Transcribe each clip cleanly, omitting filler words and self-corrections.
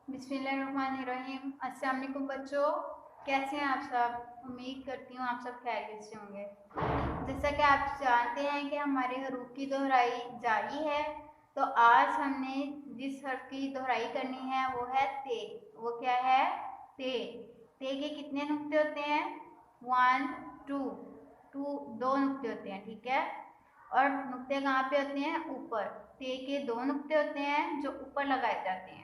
बिस्मिल्लाहिर्रहमानिर्रहीम। अस्सलाम वालेकुम बच्चों, कैसे हैं आप सब? उम्मीद करती हूँ आप सब खैरियत से होंगे। जैसा कि आप जानते हैं कि हमारे हरूफ की दोहराई जारी है, तो आज हमने जिस हर्फ की दोहराई करनी है वो है ते। वो क्या है? ते। ते के कितने नुक्ते होते हैं? 1 2 2 दो नुक्ते होते हैं, ठीक है। और नुक्ते कहाँ पे होते हैं? ऊपर। ते के दो नुक्ते होते हैं जो ऊपर लगाए जाते हैं।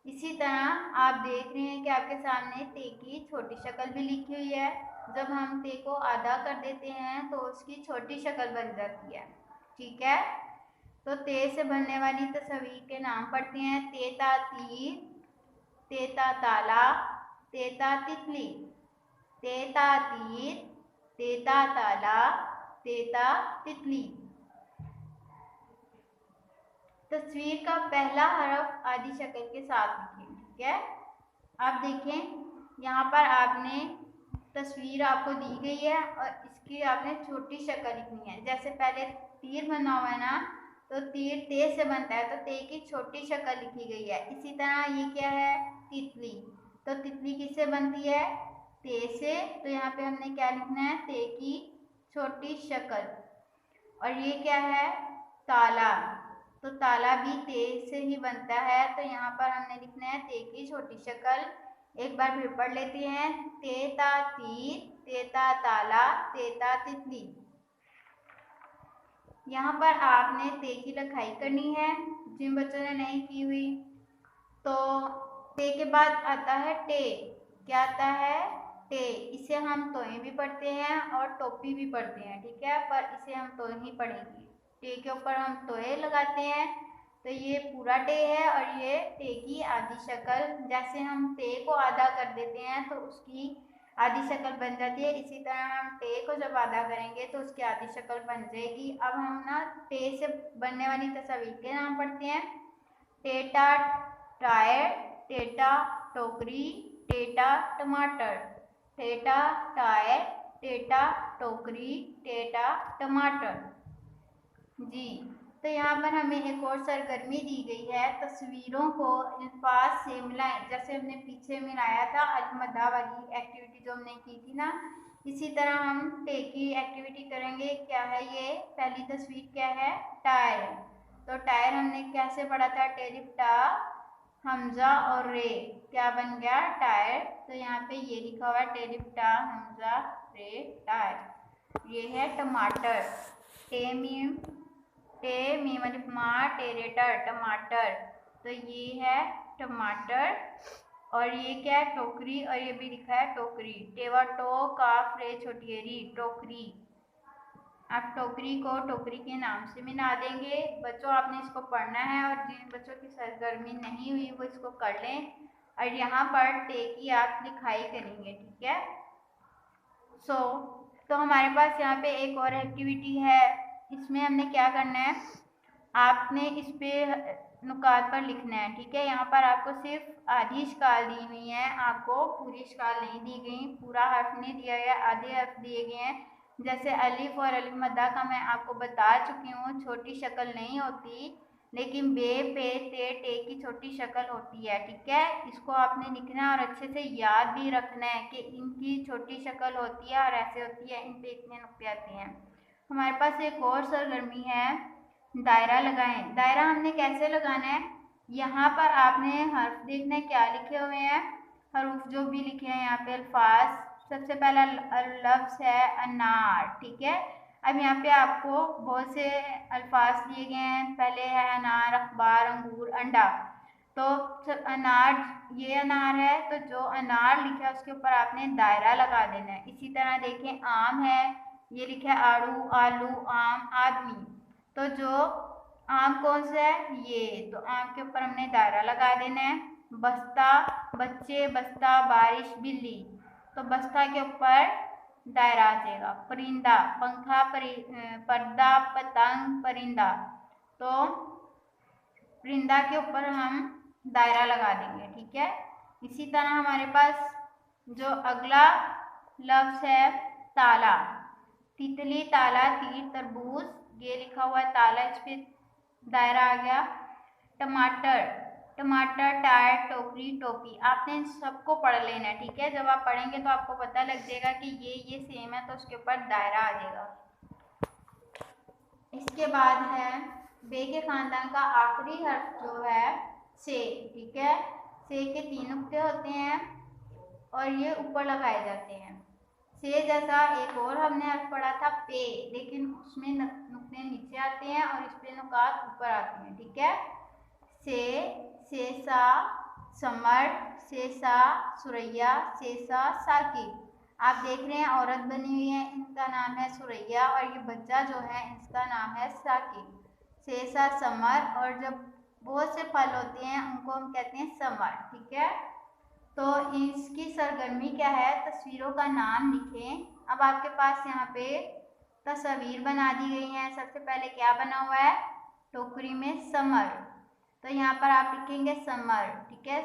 इसी तरह आप देख रहे हैं कि आपके सामने ते की छोटी शक्ल भी लिखी हुई है। जब हम ते को आधा कर देते हैं तो उसकी छोटी शक्ल बन जाती है, ठीक है। तो ते से बनने वाली तस्वीर के नाम पढ़ते हैं। तेता तीर, तेता ताला, तेता तितली। तेता तीर, तेता ताला, तेता तितली। तस्वीर का पहला हरफ आधी शक्ल के साथ लिखें, ठीक है। आप देखें, यहाँ पर आपने तस्वीर आपको दी गई है और इसकी आपने छोटी शक्ल लिखनी है। जैसे पहले तीर बना हुआ है ना, तो तीर ते से बनता है, तो ते की छोटी शक्ल लिखी गई है। इसी तरह ये क्या है? तितली। तो तितली किससे बनती है? ते से। तो यहाँ पे हमने क्या लिखना है? ते की छोटी शक्ल। और ये क्या है? ताला। तो ताला भी ते से ही बनता है, तो यहाँ पर हमने लिखना है ते की छोटी शक्ल। एक बार फिर पढ़ लेते हैं। तेता तीर, तेता ताला, तेता तितली। यहाँ पर आपने ते की लिखाई करनी है, जिन बच्चों ने नहीं की हुई। तो ते के बाद आता है टे। क्या आता है? टे। इसे हम तोए भी पढ़ते हैं और टोपी भी पढ़ते हैं, ठीक है, पर इसे हम तोए ही पढ़ेंगे। टे के ऊपर हम तोए लगाते हैं, तो ये पूरा टे है और ये टे की आधी शक्ल। जैसे हम टे को आधा कर देते हैं तो उसकी आधी शक्ल बन जाती है, इसी तरह हम टे को जब आधा करेंगे तो उसकी आधी शक्ल बन जाएगी। अब हम ना टे से बनने वाली तस्वीर के नाम पढ़ते हैं। टेटा टायर, टेटा टोकरी, टेटा टमाटर। टेटा टायर, टेटा टोकरी, टेटा टमाटर। जी। तो यहाँ पर हमें एक और सरगर्मी दी गई है, तस्वीरों को अल्फाज से मिलाएं। जैसे हमने पीछे मिलाया था अलमदा वाली एक्टिविटी जो हमने की थी ना, इसी तरह हम टे की एक्टिविटी करेंगे। क्या है ये? पहली तस्वीर क्या है? टायर। तो टायर हमने कैसे पढ़ा था? टेरिफ टा, हमजा और रे। क्या बन गया? टायर। तो यहाँ पे ये लिखा हुआ है टेरिफ टा, हमजा, रे, टायर। ये है टमाटर। टे मीम, टे मीम अलिफ मा, टेरेटर, टमाटर। तो ये है टमाटर। और ये क्या है? टोकरी। और ये भी लिखा है टोकरी। टेवा टो, काफ रे छोटी री, टोकरी। आप टोकरी को टोकरी के नाम से मिला देंगे। बच्चों आपने इसको पढ़ना है और जिन बच्चों की सरगर्मी नहीं हुई वो इसको कर लें। और यहाँ पर टे की आप लिखाई करेंगे, ठीक है। तो हमारे पास यहाँ पे एक और एक्टिविटी है। इसमें हमने क्या करना है? आपने इस पे नुकात पर लिखना है, ठीक है। यहाँ पर आपको सिर्फ आधी शकाल दी हुई है, आपको पूरी शकाल नहीं दी गई, पूरा हर्फ नहीं दिया गया, आधे हर्फ दिए गए हैं। जैसे अलिफ और अलिफ मद्दा का मैं आपको बता चुकी हूँ, छोटी शक्ल नहीं होती, लेकिन बे पे टे की छोटी शक्ल होती है, ठीक है। इसको आपने लिखना है और अच्छे से याद भी रखना है कि इनकी छोटी शक्ल होती है और ऐसे होती है, इन पे इतने नुक्ते आते हैं। हमारे पास एक और सरगर्मी है, दायरा लगाएं। दायरा हमने कैसे लगाना है? यहाँ पर आपने हर्फ देखना है क्या लिखे हुए हैं, हरूफ जो भी लिखे हैं यहाँ पे अल्फाज। सबसे पहला लफ्ज है अनार, ठीक है। अब यहाँ पे आपको बहुत से अल्फाज दिए गए हैं। पहले है अनार, अखबार, अंगूर, अंडा। तो अनार, ये अनार है, तो जो अनार लिखा है उसके ऊपर आपने दायरा लगा देना है। इसी तरह देखें, आम है, ये लिखा है आड़ू, आलू, आम, आदमी। तो जो आम कौन सा है? ये। तो आम के ऊपर हमने दायरा लगा देना है। बस्ता, बच्चे, बस्ता, बारिश, बिल्ली। तो बस्ता के ऊपर दायरा आ जाएगा। परिंदा, पंखा, पर्दा, पतंग, परिंदा। तो परिंदा के ऊपर हम दायरा लगा देंगे, ठीक है। इसी तरह हमारे पास जो अगला लफ्ज है ताला। तितली, ताला, तीर, तरबूज, ये लिखा हुआ है ताला, इस पे दायरा आ गया। टमाटर, टमाटर, टायर, टोकरी, टोपी। आपने इन सबको पढ़ लेना है, ठीक है। जब आप पढ़ेंगे तो आपको पता लग जाएगा कि ये सेम है, तो उसके ऊपर दायरा आ जाएगा। इसके बाद है बे के खानदान का आखिरी हर्फ जो है से, ठीक है। से के 3 नुक्ते होते हैं और ये ऊपर लगाए जाते हैं। से जैसा एक और हमने अर्थ पढ़ा था पे, लेकिन उसमें नुक्ते नीचे आते हैं और इस पे नुकात ऊपर आते हैं, ठीक है। सेसा, समर, सेसा, सुरैया, सेसा, साकिब। आप देख रहे हैं औरत बनी हुई है, इनका नाम है सुरैया और ये बच्चा जो है इसका नाम है साकिब। सेसा, समर, और जब बहुत से फल होते हैं उनको हम कहते हैं समर, ठीक है। तो इसकी सरगर्मी क्या है, तस्वीरों का नाम लिखें। अब आपके पास यहाँ पे तस्वीर बना दी गई हैं। सबसे पहले क्या बना हुआ है, टोकरी में समर, तो यहाँ पर आप लिखेंगे समर, ठीक है।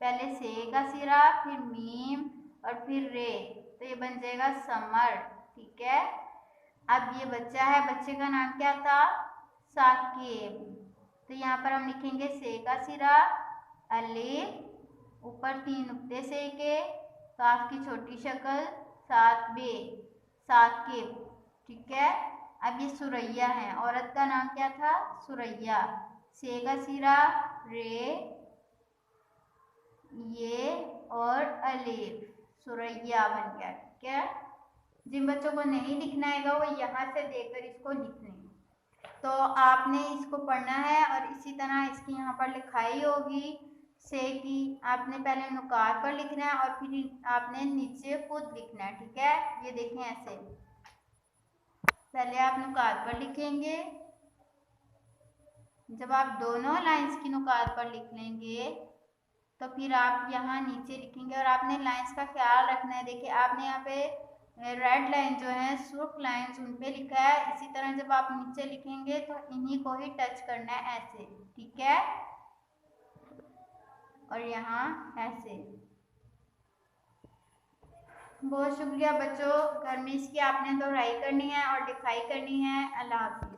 पहले से का सिरा, फिर मीम और फिर रे, तो ये बन जाएगा समर, ठीक है। अब ये बच्चा है, बच्चे का नाम क्या था, साकिब, तो यहाँ पर हम लिखेंगे से का सिरा, अलिफ, ऊपर 3 नुक्ते से के, काफ की छोटी शक्ल, सात बे, साकिब, ठीक है। अब ये सुरैया है, औरत का नाम क्या था, सुरैया, से का सिरा, रे, ये और अलिफ, सुरैया बन गया, ठीक है। जिन बच्चों को नहीं लिखना है वो यहाँ से देखकर इसको लिख लें। तो आपने इसको पढ़ना है और इसी तरह इसकी यहाँ पर लिखाई होगी से की। आपने पहले नुकात पर लिखना है और फिर आपने नीचे खुद लिखना है, ठीक है। ये देखें ऐसे, पहले आप नुकात पर लिखेंगे। जब आप दोनों लाइंस की नुकात पर लिख लेंगे तो फिर आप यहाँ नीचे लिखेंगे और आपने लाइंस का ख्याल रखना है। देखिए आपने यहाँ पे रेड लाइन जो है, सुर्ख लाइंस, उन पे लिखा है। इसी तरह जब आप नीचे लिखेंगे तो इन्हीं को ही टच करना है ऐसे, ठीक है, और यहाँ ऐसे। बहुत शुक्रिया बच्चों, घर में इसकी आपने दोहराई करनी है और लिखाई करनी है। अल्लाह हाफिज़।